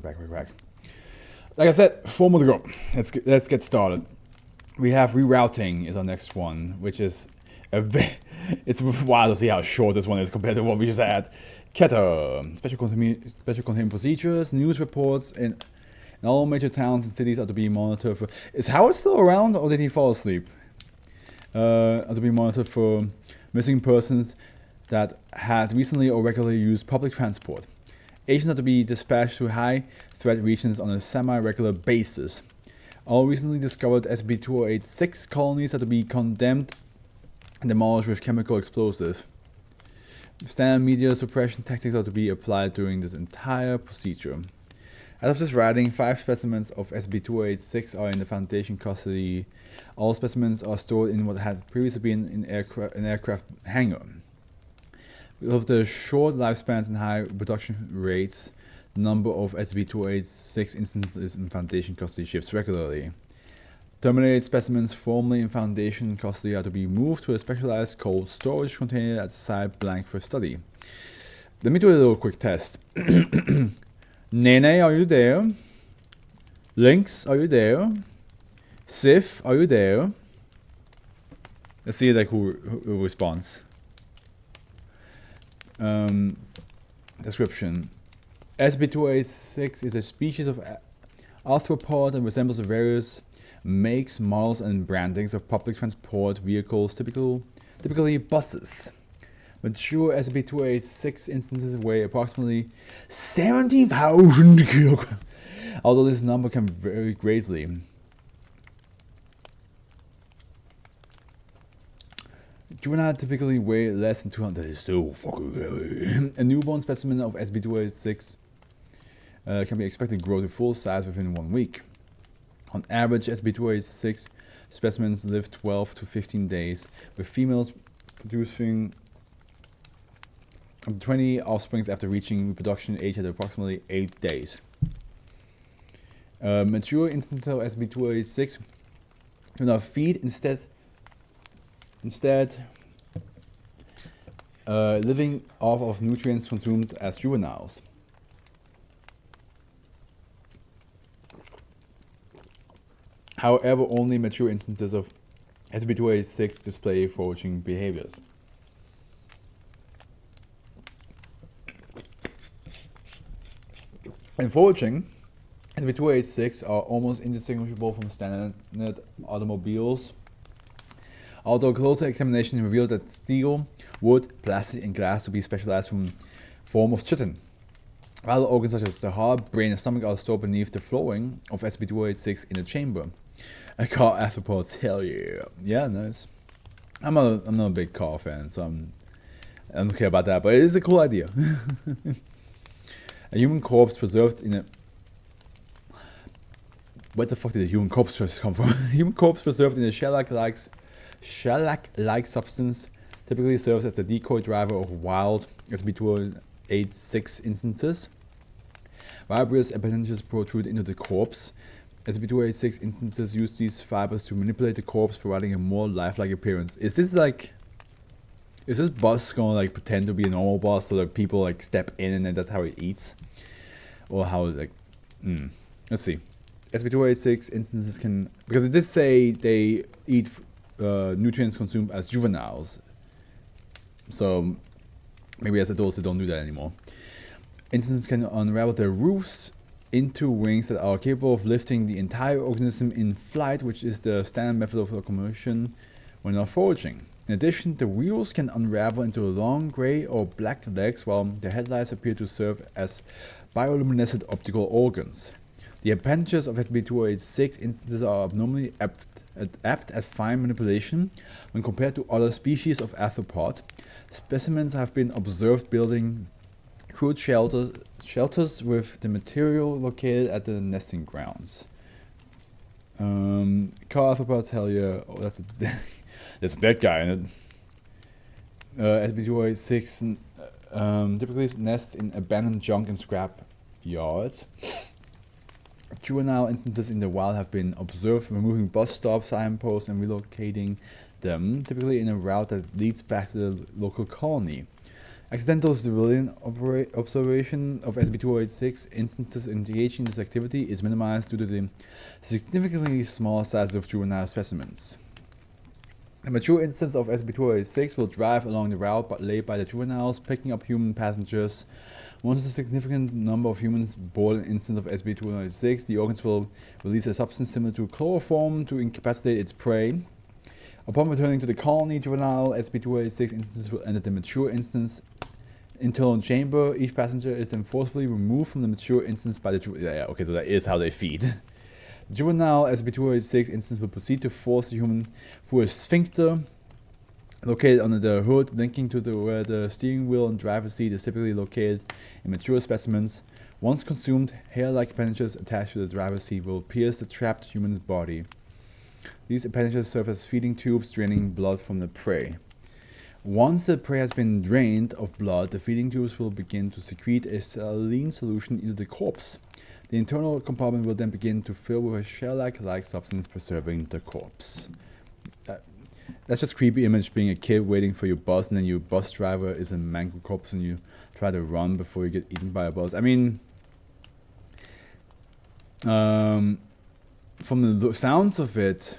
Back. Like I said, 4 months ago. Let's get started. We have rerouting is our next one, which is it's wild to see how short this one is compared to what we just had. Keta, special containment procedures, news reports in all major towns and cities are to be monitored for. Is Howard still around, or did he fall asleep? Are to be monitored for missing persons that had recently or regularly used public transport. Agents are to be dispatched to high-threat regions on a semi-regular basis. All recently discovered SCP-2086 colonies are to be condemned and demolished with chemical explosives. Standard media suppression tactics are to be applied during this entire procedure. As of this writing, 5 specimens of SCP-2086 are in the Foundation custody. All specimens are stored in what had previously been an aircraft hangar. Because of the short lifespans and high production rates, the number of SCP-2086 instances in Foundation custody shifts regularly. Terminated specimens formerly in Foundation custody are to be moved to a specialized cold storage container at site blank for study. Let me do a little quick test. Nene, are you there? Lynx, are you there? Sif, are you there? Let's see like who responds. Description. SCP-2086 is a species of arthropod and resembles the various makes, models, and brandings of public transport vehicles, typically buses. Mature SCP-2086 instances weigh approximately 17,000 kilograms, although this number can vary greatly. Juvenile typically weigh less than 200. That is so fucking heavy. A newborn specimen of SCP-2086 can be expected to grow to full size within 1 week. On average, SCP-2086 specimens live 12 to 15 days, with females producing up to 20 offsprings after reaching reproduction age at approximately 8 days. Mature instances of SCP-2086 do not feed, instead living off of nutrients consumed as juveniles. However, only mature instances of SCP-2086 display foraging behaviors. In foraging, SCP-2086 are almost indistinguishable from standard automobiles, although closer examination revealed that steel, wood, plastic, and glass to be specialized form of chitin. Other organs such as the heart, brain, and stomach are stored beneath the flooring of SCP-2086 in a chamber. I call arthropods, hell yeah. Yeah, nice. I'm not a big car fan, so I don't care about that, but it is a cool idea. A human corpse preserved in a... Where the fuck did a human corpse just come from? A human corpse preserved in a shellac-like substance typically serves as the decoy driver of wild SCP-2086 instances. Fibrous appendages protrude into the corpse. SCP-2086 instances use these fibers to manipulate the corpse, providing a more lifelike appearance. Is this boss gonna like pretend to be a normal boss so that people like step in and then that's how it eats? Or how like... Let's see. SCP-2086 instances can... Because it did say they eat nutrients consumed as juveniles. So maybe as adults they don't do that anymore. Instances can unravel their roofs into wings that are capable of lifting the entire organism in flight, which is the standard method of locomotion when not foraging. In addition, the wheels can unravel into long gray or black legs, while the headlights appear to serve as bioluminescent optical organs. The appendages of SCP-2086 instances are abnormally apt at fine manipulation when compared to other species of arthropod. Specimens have been observed building crude shelters with the material located at the nesting grounds. Car arthropods, hell yeah. Oh, that's there's that guy in it. SCP-2086 typically nests in abandoned junk and scrap yards. Juvenile instances in the wild have been observed removing bus stop signposts and relocating them, typically in a route that leads back to the local colony. Accidental civilian observation of SCP-2086 instances engaging in this activity is minimized due to the significantly small size of juvenile specimens. A mature instance of SCP-2086 will drive along the route laid by the juveniles, picking up human passengers. Once a significant number of humans board an instance of SCP-2086, the organs will release a substance similar to chloroform to incapacitate its prey. Upon returning to the colony, juvenile SCP-2086 instances will enter the mature instance internal chamber. Each passenger is then forcefully removed from the mature instance by the okay, so that is how they feed. The juvenile SCP-2086 instance will proceed to force the human through a sphincter located under the hood, linking to where the steering wheel and driver's seat is typically located in mature specimens. Once consumed, hair-like appendages attached to the driver's seat will pierce the trapped human's body. These appendages serve as feeding tubes, draining blood from the prey. Once the prey has been drained of blood, the feeding tubes will begin to secrete a saline solution into the corpse. The internal compartment will then begin to fill with a shell-like substance, preserving the corpse. That's just a creepy image, being a kid waiting for your bus, and then your bus driver is a mangled corpse, and you try to run before you get eaten by a bus. I mean, from the sounds of it,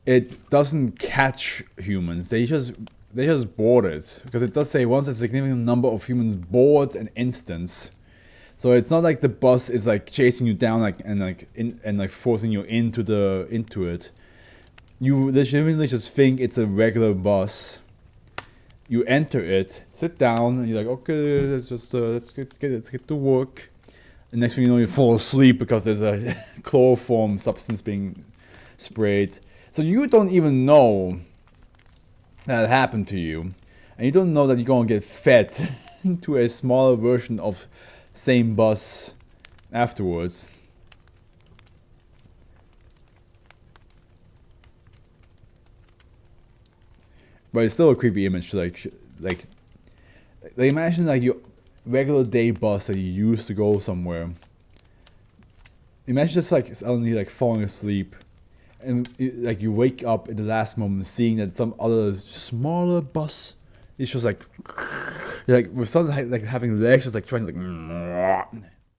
it doesn't catch humans. They just board it, because it does say once a significant number of humans board an instance. So it's not like the bus is like chasing you down and forcing you into it. You legitimately just think it's a regular bus. You enter it, sit down, and you're like, okay, let's get to work. And next thing you know, you fall asleep because there's a chloroform substance being sprayed. So you don't even know that happened to you, and you don't know that you're gonna get fed to a smaller version of same bus afterwards. But it's still a creepy image. Like imagine like your regular day bus that you used to go somewhere. Imagine just like suddenly like falling asleep, and like you wake up in the last moment seeing that some other smaller bus is just like with something like having legs, just like trying to like